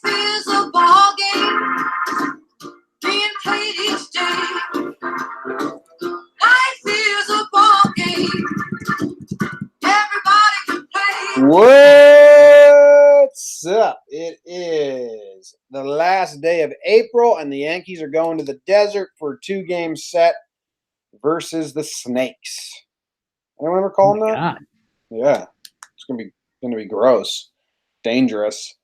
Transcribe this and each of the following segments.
is a ball game being played each day. Life is a ball game. Everybody can play. What's up? It is the last day of April, and the Yankees are going to the desert for a 2-game set versus the Snakes. Anyone ever call them that? God. Yeah, it's gonna be gross, dangerous.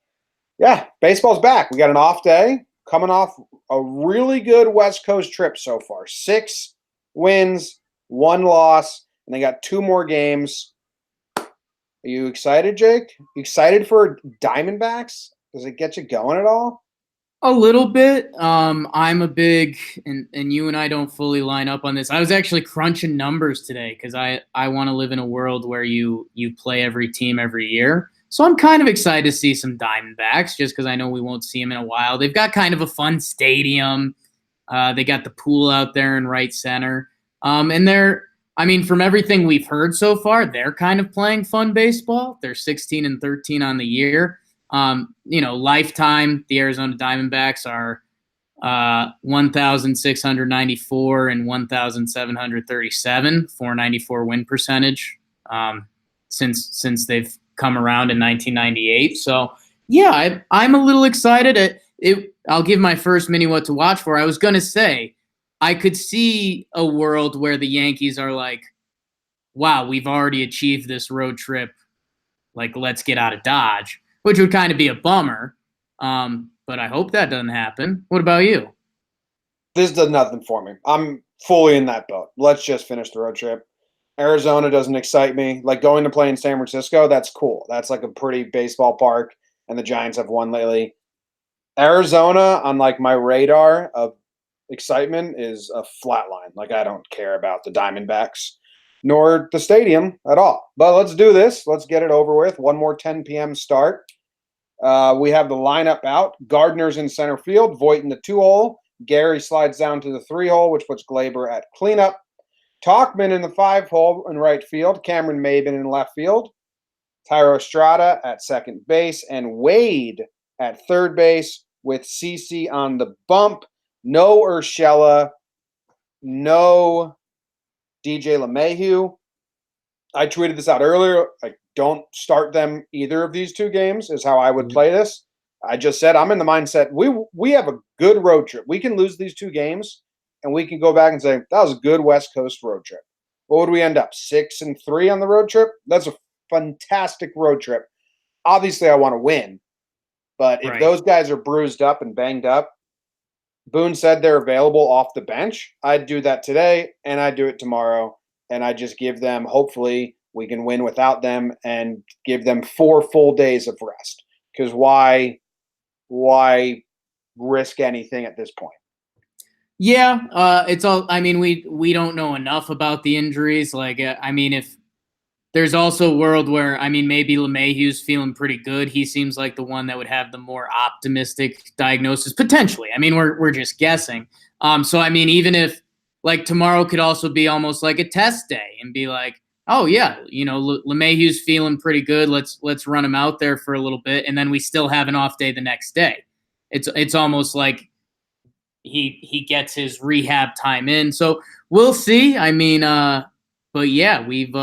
Yeah, baseball's back. We got an off day, coming off a really good West Coast trip so far. 6 wins, 1 loss, and they got 2 more games. Are you excited, Jake? Excited for Diamondbacks? Does it get you going at all? A little bit. I'm a big, and you and I don't fully line up on this. I was actually crunching numbers today because I want to live in a world where you play every team every year. So I'm kind of excited to see some Diamondbacks just because I know we won't see them in a while. They've got kind of a fun stadium. They got the pool out there in right center. And from everything we've heard so far, they're kind of playing fun baseball. They're 16-13 on the year. Lifetime, the Arizona Diamondbacks are 1,694 and 1,737, 494 win percentage since they've come around in 1998. So, yeah, I'm a little excited. I'll give my first mini what to watch for. I was going to say, I could see a world where the Yankees are like, wow, we've already achieved this road trip. Like, let's get out of Dodge, which would kind of be a bummer. But I hope that doesn't happen. What about you? This does nothing for me. I'm fully in that boat. Let's just finish the road trip. Arizona doesn't excite me. Like, going to play in San Francisco, that's cool. That's like a pretty baseball park, and the Giants have won lately. Arizona, on like my radar of excitement, is a flat line. Like, I don't care about the Diamondbacks nor the stadium at all. But let's do this. Let's get it over with. One more 10 p.m. start. We have the lineup out. Gardner's in center field. Voit in the 2-hole. Gary slides down to the 3-hole, which puts Glaber at cleanup. Tauchman in the 5-hole in right field. Cameron Maben in left field. Tyro Estrada at second base. And Wade at third base with CeCe on the bump. No Urshela. No DJ LeMahieu. I tweeted this out earlier. Like, don't start them either of these 2 games is how I would play this. I just said I'm in the mindset we have a good road trip. We can lose these 2 games, and we can go back and say that was a good West Coast road trip. What would we end up? 6-3 on the road trip? That's a fantastic road trip. Obviously, I want to win, but if those guys are bruised up and banged up, Boone said they're available off the bench. I'd do that today, and I'd do it tomorrow, and I just give them, hopefully, we can win without them and give them 4 full days of rest. Because why risk anything at this point? Yeah, it's all. I mean, we don't know enough about the injuries. Like, if there's also a world where, maybe LeMahieu's feeling pretty good. He seems like the one that would have the more optimistic diagnosis, potentially. We're just guessing. Even if, like, tomorrow could also be almost like a test day and be like, oh, yeah, LeMahieu's feeling pretty good. Let's run him out there for a little bit, and then we still have an off day the next day. It's almost like he gets his rehab time in. So we'll see. But yeah, we've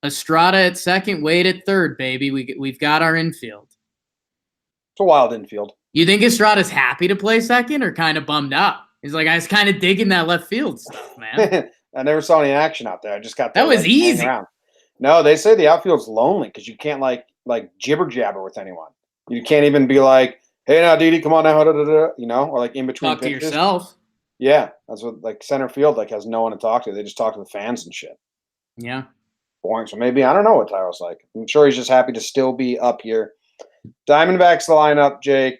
Estrada at second, Wade at third, baby. We've got our infield. It's a wild infield. You think Estrada's happy to play second or kind of bummed out? He's like, I was kind of digging that left field stuff, man. I never saw any action out there. I just got that was easy. Around. No, they say the outfield's lonely because you can't like jibber jabber with anyone. You can't even be like, "Hey, now, Didi, come on now," or like in between. Talk pitches. To yourself. Yeah, that's what like center field has no one to talk to. They just talk to the fans and shit. Yeah, boring. So maybe I don't know what Tyro's like. I'm sure he's just happy to still be up here. Diamondbacks lineup, Jake,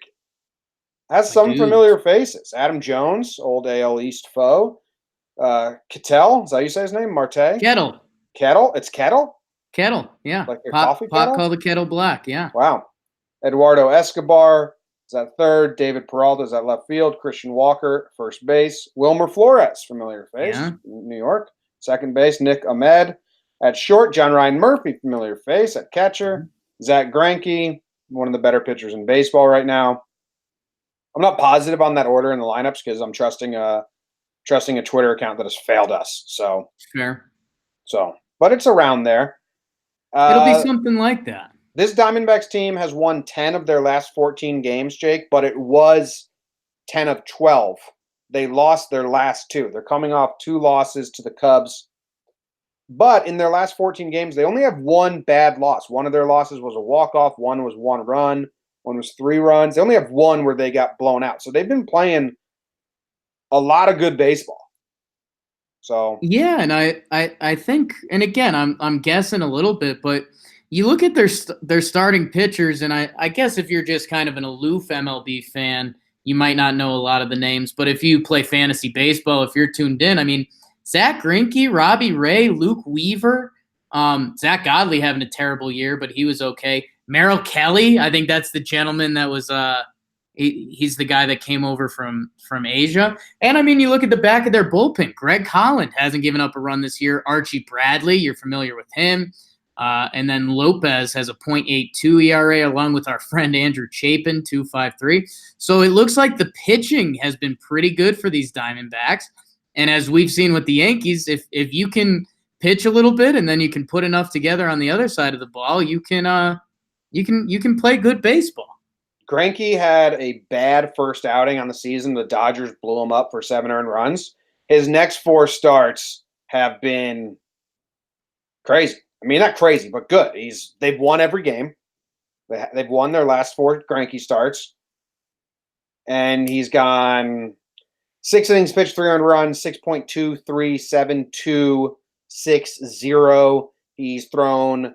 has some familiar faces. Adam Jones, old AL East foe. Kettle, is that how you say his name? Marte? Kettle. It's Kettle? Kettle, yeah. Like your coffee pot kettle? called the Kettle Black, yeah. Wow. Eduardo Escobar, is at third. David Peralta is at left field. Christian Walker, first base. Wilmer Flores, familiar face, Yeah. New York. Second base, Nick Ahmed. At short, John Ryan Murphy, familiar face. At catcher, Zach Greinke, one of the better pitchers in baseball right now. I'm not positive on that order in the lineups because I'm trusting a Twitter account that has failed us. Fair. But it's around there. It'll be something like that. This Diamondbacks team has won 10 of their last 14 games, Jake, but it was 10 of 12. They lost their last 2. They're coming off 2 losses to the Cubs. But in their last 14 games, they only have 1 bad loss. One of their losses was a walk-off. One was 1 run. One was 3 runs. They only have 1 where they got blown out. So they've been playing a lot of good baseball. So yeah, and I think, and again, I'm guessing a little bit, but you look at their starting pitchers, and I guess if you're just kind of an aloof MLB fan, you might not know a lot of the names. But if you play fantasy baseball, if you're tuned in, I mean, Zach Greinke, Robbie Ray, Luke Weaver, Zach Godley having a terrible year, but he was okay. Merrill Kelly, I think that's the gentleman that was he's the guy that came over from Asia. And I mean, you look at the back of their bullpen. Greg Holland hasn't given up a run this year. Archie Bradley, you're familiar with him. And then Lopez has a .82 ERA along with our friend Andrew Chapin, 2.53. So it looks like the pitching has been pretty good for these Diamondbacks. And as we've seen with the Yankees, if you can pitch a little bit and then you can put enough together on the other side of the ball, you can play good baseball. Greinke had a bad first outing on the season. The Dodgers blew him up for 7 earned runs. His next 4 starts have been crazy. I mean, not crazy, but good. They've won every game. They've won their last 4 Greinke starts. And he's gone 6 innings pitched, 3 earned runs, 6.237260. He's thrown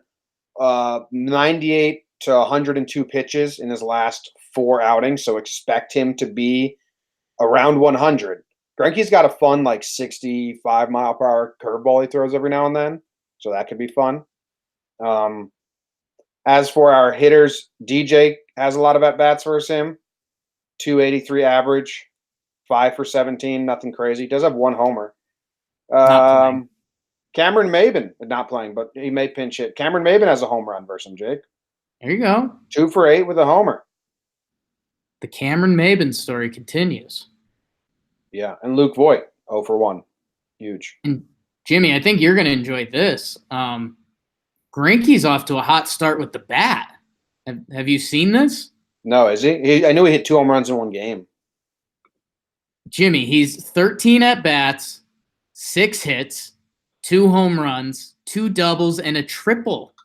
98 to 102 pitches in his last 4 outings, so expect him to be around 100. Greinke's got a fun, like 65-mile-per-hour curveball he throws every now and then, so that could be fun. As for our hitters, DJ has a lot of at-bats versus him. 283 average, 5 for 17, nothing crazy. Does have 1 homer. Cameron Maben, not playing, but he may pinch hit. Cameron Maben has a home run versus him, Jake. There you go. 2 for 8 with a homer. The Cameron Maben story continues. Yeah, and Luke Voigt, 0 for 1. Huge. And Jimmy, I think you're going to enjoy this. Greinke's off to a hot start with the bat. Have you seen this? No, is he? I knew he hit 2 home runs in 1 game. Jimmy, he's 13 at-bats, 6 hits, 2 home runs, 2 doubles, and a triple.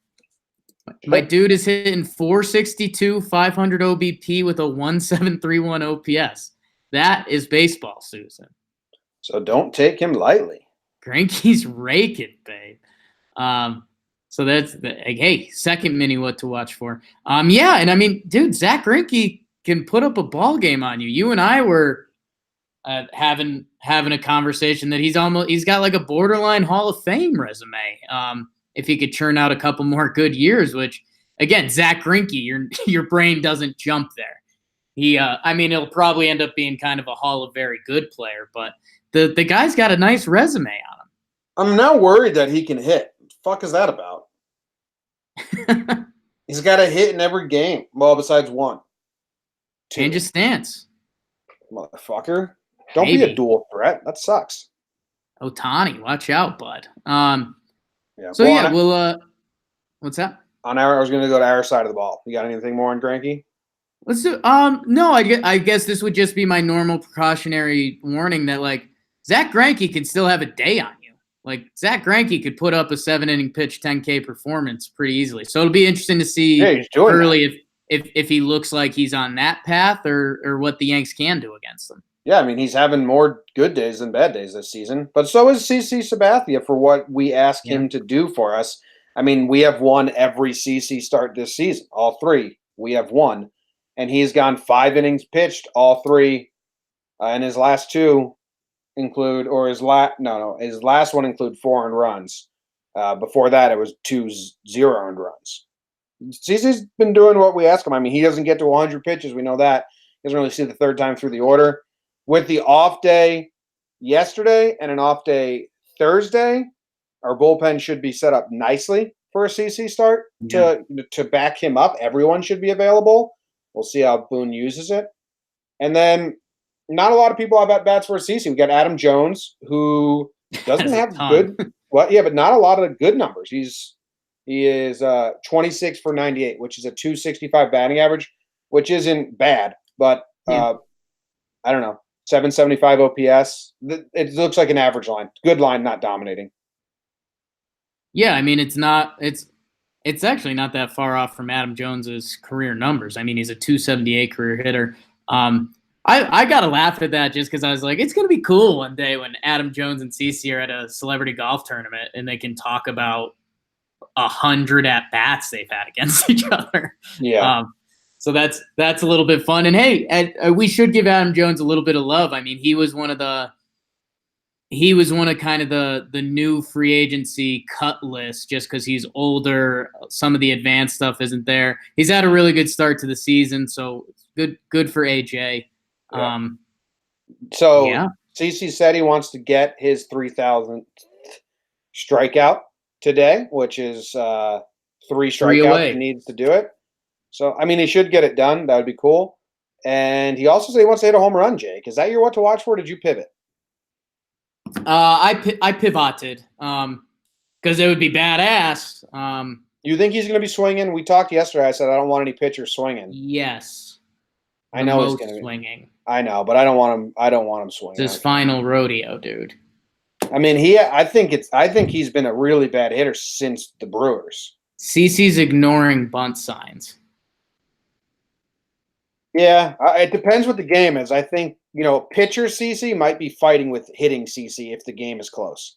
My dude is hitting 462, 500 OBP with a 1731 OPS. That is baseball, Susan. So don't take him lightly. Greinke's raking, babe. So that's hey, second mini what to watch for. Yeah, and I mean, dude, Zach Greinke can put up a ball game on you. You and I were having a conversation that he's got like a borderline Hall of Fame resume. If he could churn out a couple more good years, which again, Zach Greinke, your brain doesn't jump there. I mean, it'll probably end up being kind of a Hall of Very Good player, but the guy's got a nice resume on him. I'm now worried that he can hit. What the fuck is that about? He's got a hit in every game. Well, besides 1. 2. Change his stance. Motherfucker. Don't Maybe. be a dual threat. That sucks. Otani, watch out, bud. Yeah. So well, yeah, we'll what's that? I was going to go to our side of the ball. You got anything more on Greinke? Let's do. No, I guess this would just be my normal precautionary warning that like Zach Greinke could still have a day on you. Like Zach Greinke could put up a 7-inning pitch 10K performance pretty easily. So it'll be interesting to see early if he looks like he's on that path or what the Yanks can do against them. Yeah, I mean, he's having more good days than bad days this season. But so is CC Sabathia for what we ask him to do for us. I mean, we have won every CC start this season. All 3 we have won. And he's gone 5 innings pitched, all 3. And his last 2 include, or his last one include 4 earned runs. Before that, it was 2 0 earned runs. CC's been doing what we ask him. I mean, he doesn't get to 100 pitches. We know that. doesn't really see the third time through the order. With the off day yesterday and an off day Thursday, our bullpen should be set up nicely for a CC start to back him up. Everyone should be available. We'll see how Boone uses it. And then not a lot of people have at bats for CC. We got Adam Jones, who doesn't have good but not a lot of good numbers. He is 26 for 98, which is a 265 batting average, which isn't bad, but I don't know, 775 OPS. It looks like an average line. Good line, not dominating. Yeah, I mean, it's actually not that far off from Adam Jones's career numbers. I mean, he's a 278 career hitter. I got to laugh at that just because I was like, it's going to be cool one day when Adam Jones and CC are at a celebrity golf tournament and they can talk about 100 at-bats they've had against each other. Yeah. So that's a little bit fun. And, hey, we should give Adam Jones a little bit of love. I mean, he was one of kind of the new free agency cut list just because he's older. Some of the advanced stuff isn't there. He's had a really good start to the season, so good for AJ. Yeah. Yeah. CC said he wants to get his 3,000th strikeout today, which is 3 strikeouts. He needs to do it. So, I mean, he should get it done. That would be cool. And he also said he wants to hit a home run, Jake. Is that your what to watch for? Or did you pivot? I pivoted because it would be badass. You think he's going to be swinging? We talked yesterday. I said I don't want any pitchers swinging. Yes. I know he's going to be swinging. I know, but I don't want him. I don't want him swinging. It's his final rodeo, dude. I mean, I think he's been a really bad hitter since the Brewers. CC's ignoring bunt signs. Yeah, it depends what the game is. I think, pitcher CC might be fighting with hitting CC if the game is close.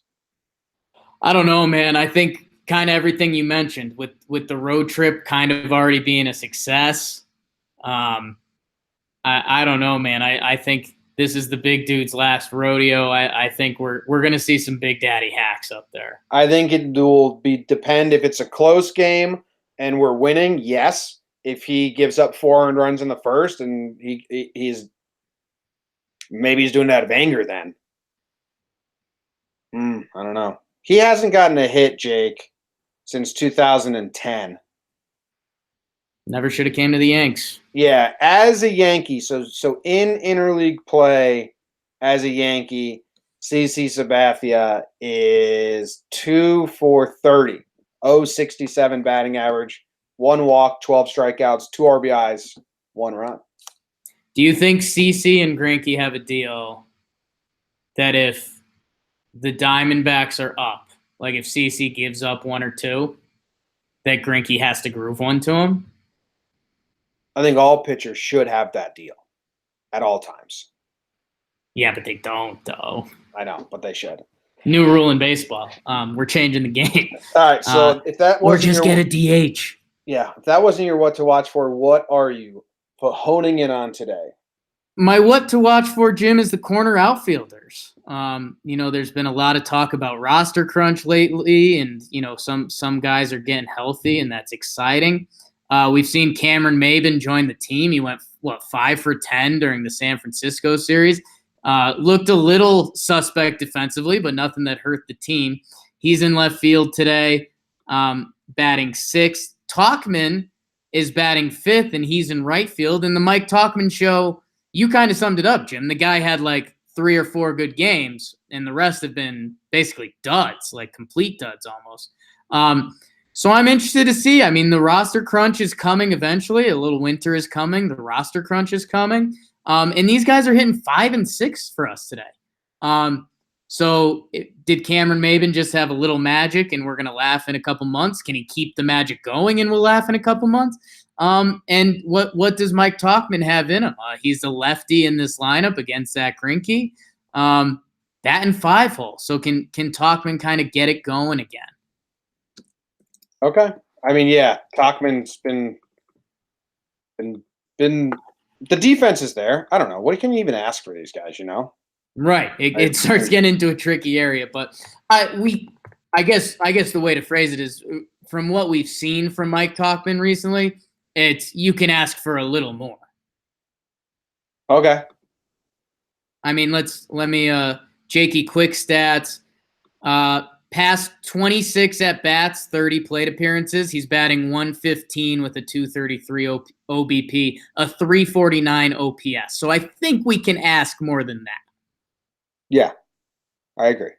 I don't know, man. I think kind of everything you mentioned with the road trip kind of already being a success. I don't know, man. I think this is the big dude's last rodeo. I think we're going to see some big daddy hacks up there. I think it will depend if it's a close game and we're winning. Yes. If he gives up 400 runs in the first and he's doing it out of anger then. I don't know. He hasn't gotten a hit, Jake, since 2010. Never should have came to the Yanks. Yeah, as a Yankee, so in interleague play as a Yankee, CC Sabathia is 2 for 30, 0.67 batting average. 1 walk, 12 strikeouts, 2 RBIs, 1 run. Do you think CC and Greinke have a deal that if the Diamondbacks are up, like if CC gives up 1 or 2, that Greinke has to groove one to him? I think all pitchers should have that deal at all times. Yeah, but they don't, though. I know, but they should. New rule in baseball. We're changing the game. All right, so if that wasn't or just get a DH. Yeah, if that wasn't your what to watch for, what are you honing in on today? My what to watch for, Jim, is the corner outfielders. There's been a lot of talk about roster crunch lately, and some guys are getting healthy, and that's exciting. We've seen Cameron Maybin join the team. He went 5 for 10 during the San Francisco series. Looked a little suspect defensively, but nothing that hurt the team. He's in left field today, batting 6th. Talkman is batting 5th, and he's in right field. And the Mike Talkman show, you kind of summed it up, Jim. The guy had like 3 or 4 good games, and the rest have been basically duds, like complete duds almost. So I'm interested to see. I mean, the roster crunch is coming eventually. A little winter is coming. The roster crunch is coming. And these guys are hitting 5 and 6 for us today. Did Cameron Maybin just have a little magic and we're going to laugh in a couple months? Can he keep the magic going and we'll laugh in a couple months? And what does Mike Talkman have in him? He's a lefty in this lineup against Zach Greinke. Batting 5-hole. So can Talkman kind of get it going again? Okay. I mean, yeah, Talkman's been the defense is there. I don't know. What can you even ask for these guys, Right. It starts getting into a tricky area, but I guess the way to phrase it is from what we've seen from Mike Talkman recently, it's you can ask for a little more. Okay. I mean, let me Jakey quick stats. Past 26 at bats, 30 plate appearances. He's batting 115 with a 233 OBP, a 349 OPS. So I think we can ask more than that. Yeah, I agree.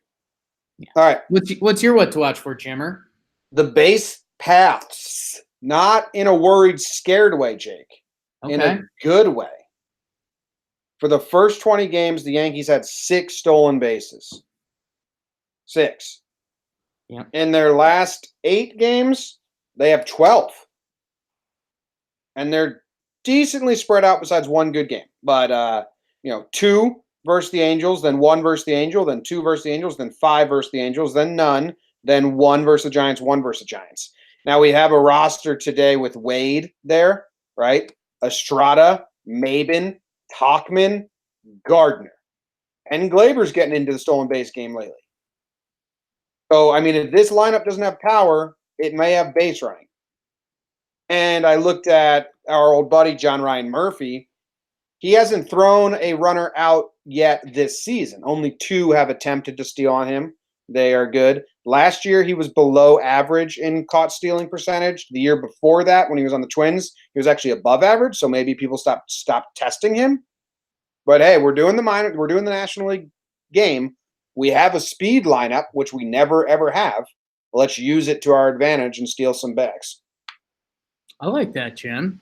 Yeah. All right. What's your what to watch for, Jimmer? The base paths, not in a worried, scared way, Jake. Okay. In a good way. For the first 20 games, the Yankees had 6 stolen bases. 6. Yeah. In their last 8 games, they have 12. And they're decently spread out besides one good game. But, 2 versus the Angels, then 1 versus the Angels, then 2 versus the Angels, then 5 versus the Angels, then none, then 1 versus the Giants, 1 versus the Giants. Now we have a roster today with Wade there, right? Estrada, Maben, Talkman, Gardner. And Glaber's getting into the stolen base game lately. So, I mean, if this lineup doesn't have power, it may have base running. And I looked at our old buddy, John Ryan Murphy. He hasn't thrown a runner out yet this season. Only 2 have attempted to steal on him. They are good. Last year, he was below average in caught stealing percentage. The year before that, when he was on the Twins, he was actually above average. So maybe people stopped testing him. But hey, we're doing the National League game. We have a speed lineup, which we never ever have. Let's use it to our advantage and steal some bags. I like that, Jim.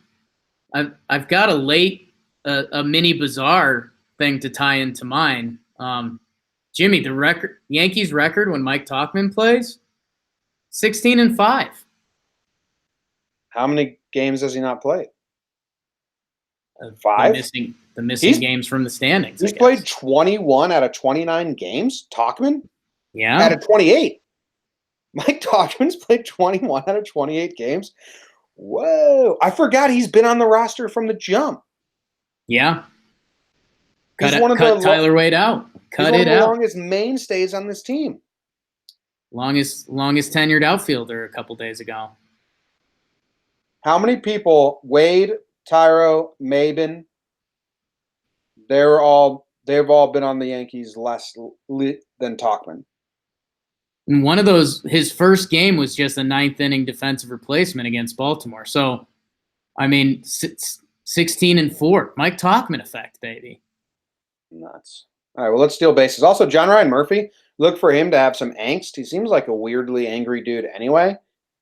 I've got a mini bizarre thing to tie into mine. Jimmy, the Yankees record when Mike Tauchman plays, 16-5. How many games has he not played? 5. The missing games from the standings. He's played 21 out of 29 games. Tauchman? Yeah. Out of 28. Mike Tauchman's played 21 out of 28 games. Whoa. I forgot he's been on the roster from the jump. Yeah. Cut Tyler Wade out. Cut it out. He's one of the longest mainstays on this team. Longest tenured outfielder a couple days ago. How many people, Wade, Tyro, Maben, they've all been on the Yankees less than Tauchman. And one of those, his first game was just a 9th inning defensive replacement against Baltimore. So, I mean, 16-4. Mike Tauchman effect, baby. Nuts. All right, well, let's steal bases. Also, John Ryan Murphy, look for him to have some angst. He seems like a weirdly angry dude anyway.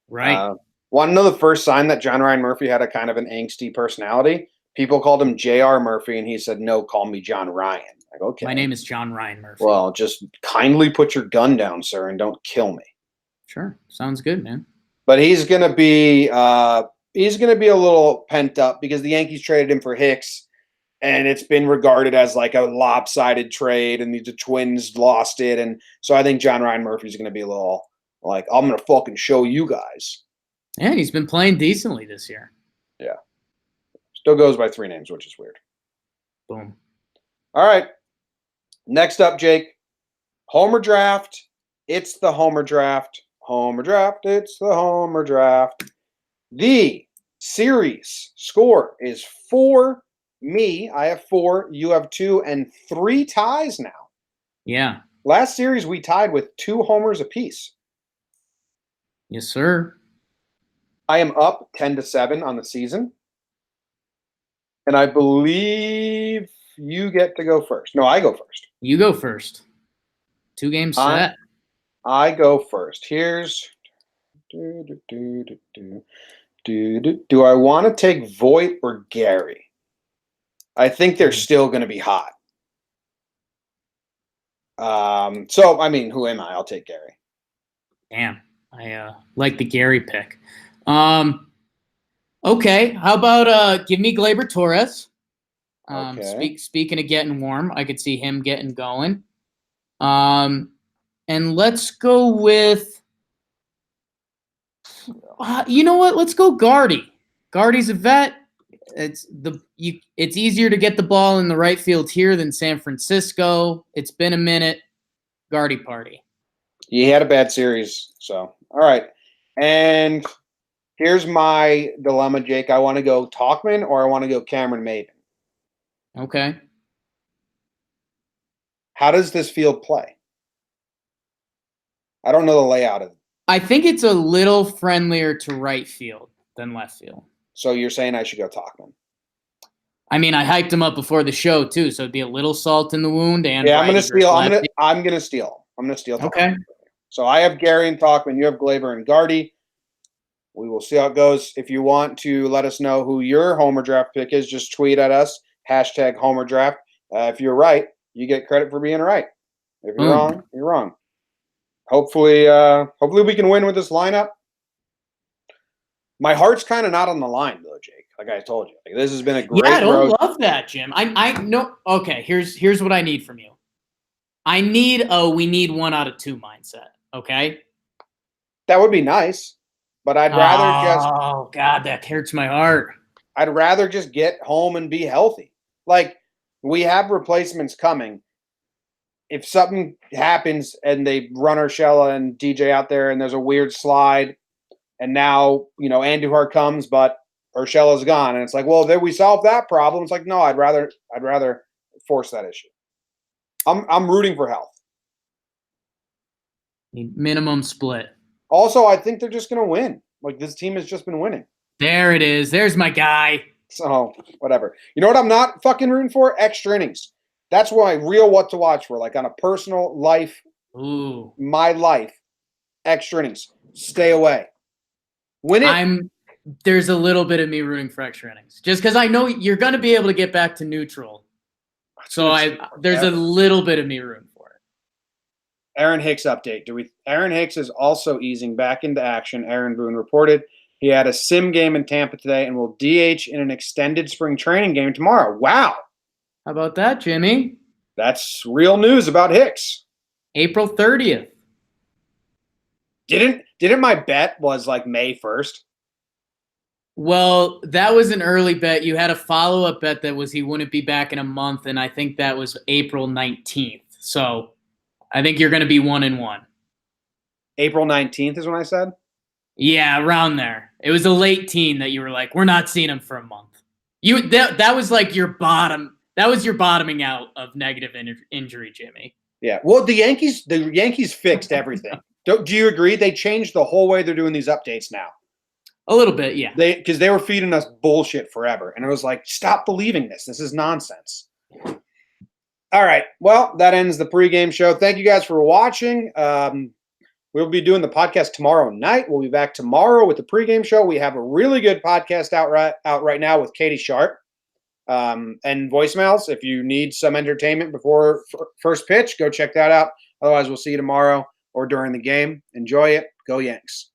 Right. Want to know the first sign that John Ryan Murphy had a kind of an angsty personality? People called him J.R. Murphy, and he said, no, call me John Ryan. Like, okay. My name is John Ryan Murphy. Well, just kindly put your gun down, sir, and don't kill me. Sure. Sounds good, man. But he's gonna be a little pent up because the Yankees traded him for Hicks, and it's been regarded as like a lopsided trade, and the Twins lost it. And so I think John Ryan Murphy's gonna be a little like, I'm gonna fucking show you guys. And he's been playing decently this year. Yeah. Still goes by 3 names, which is weird. Boom. All right. Next up, Jake. Homer draft. It's the Homer draft. Homer draft. It's the Homer draft. The series score is 4. Me, I have 4. You have 2, and 3 ties now. Yeah. Last series, we tied with 2 homers apiece. Yes, sir. I am up 10-7 on the season. And I believe you get to go first. No, I go first. You go first. 2 games set. I go first. Here's do I want to take Voit or Gary? I think they're still going to be hot. So, I mean, who am I? I'll take Gary. Damn. I like the Gary pick. Okay. How about give me Gleyber Torres? Okay. Speaking of getting warm, I could see him getting going. And let's go with you know what? Let's go Gardy. Gardy's a vet. It's easier to get the ball in the right field here than San Francisco. It's been a minute. Gardy party. He had a bad series, so all right. And here's my dilemma, Jake. I want to go Tauchman or I want to go Cameron Maben. Okay. How does this field play? I don't know the layout of it. I think it's a little friendlier to right field than left field. So you're saying I should go Talkin? I mean, I hyped him up before the show too, so it'd be a little salt in the wound. And yeah, I'm gonna steal. I'm lefty. gonna steal. I'm gonna steal. Talkin. Okay. So I have Gary and Talkman. You have Glaber and Gardy. We will see how it goes. If you want to let us know who your Homer Draft pick is, just tweet at us, #Homer Draft. If you're right, you get credit for being right. If you're wrong, you're wrong. Hopefully we can win with this lineup. My heart's kind of not on the line, though, Jake. Like I told you, like, this has been a great. Yeah, I don't road. love that, Jim. I know. Okay, here's what I need from you. I need we need 1 out of 2 mindset. Okay. That would be nice, but I'd rather just. Oh God, that hurts my heart. I'd rather just get home and be healthy. Like, we have replacements coming. If something happens and they run Urshela and DJ out there and there's a weird slide, and now, Andujar comes, but Urshela's gone, and it's like, well, then we solved that problem. It's like, no, I'd rather force that issue. I'm rooting for health. Minimum split. Also, I think they're just going to win. Like, this team has just been winning. There it is. There's my guy. So, whatever. You know what I'm not fucking rooting for? Extra innings. That's why real what to watch for. Like, on a personal life, my life, extra innings. Stay away. Win it. There's a little bit of me rooting for extra innings. Just because I know you're going to be able to get back to neutral. So there's a little bit of me rooting for it. Aaron Hicks update. Aaron Hicks is also easing back into action. Aaron Boone reported he had a sim game in Tampa today and will DH in an extended spring training game tomorrow. Wow. How about that, Jimmy? That's real news about Hicks. April 30th. Didn't my bet was like May 1st? Well, that was an early bet. You had a follow-up bet that was he wouldn't be back in a month, and I think that was April 19th. So I think you're going to be 1-1. April 19th is when I said? Yeah, around there. It was a late teen that you were like, we're not seeing him for a month. That was like your bottom. That was your bottoming out of negative injury, Jimmy. Yeah. Well, the Yankees fixed everything. Do you agree? They changed the whole way they're doing these updates now. A little bit, yeah. Because they were feeding us bullshit forever. And it was like, stop believing this. This is nonsense. All right. Well, that ends the pregame show. Thank you guys for watching. We'll be doing the podcast tomorrow night. We'll be back tomorrow with the pregame show. We have a really good podcast out right now with Katie Sharp and voicemails. If you need some entertainment before first pitch, go check that out. Otherwise, we'll see you tomorrow or during the game. Enjoy it. Go Yanks.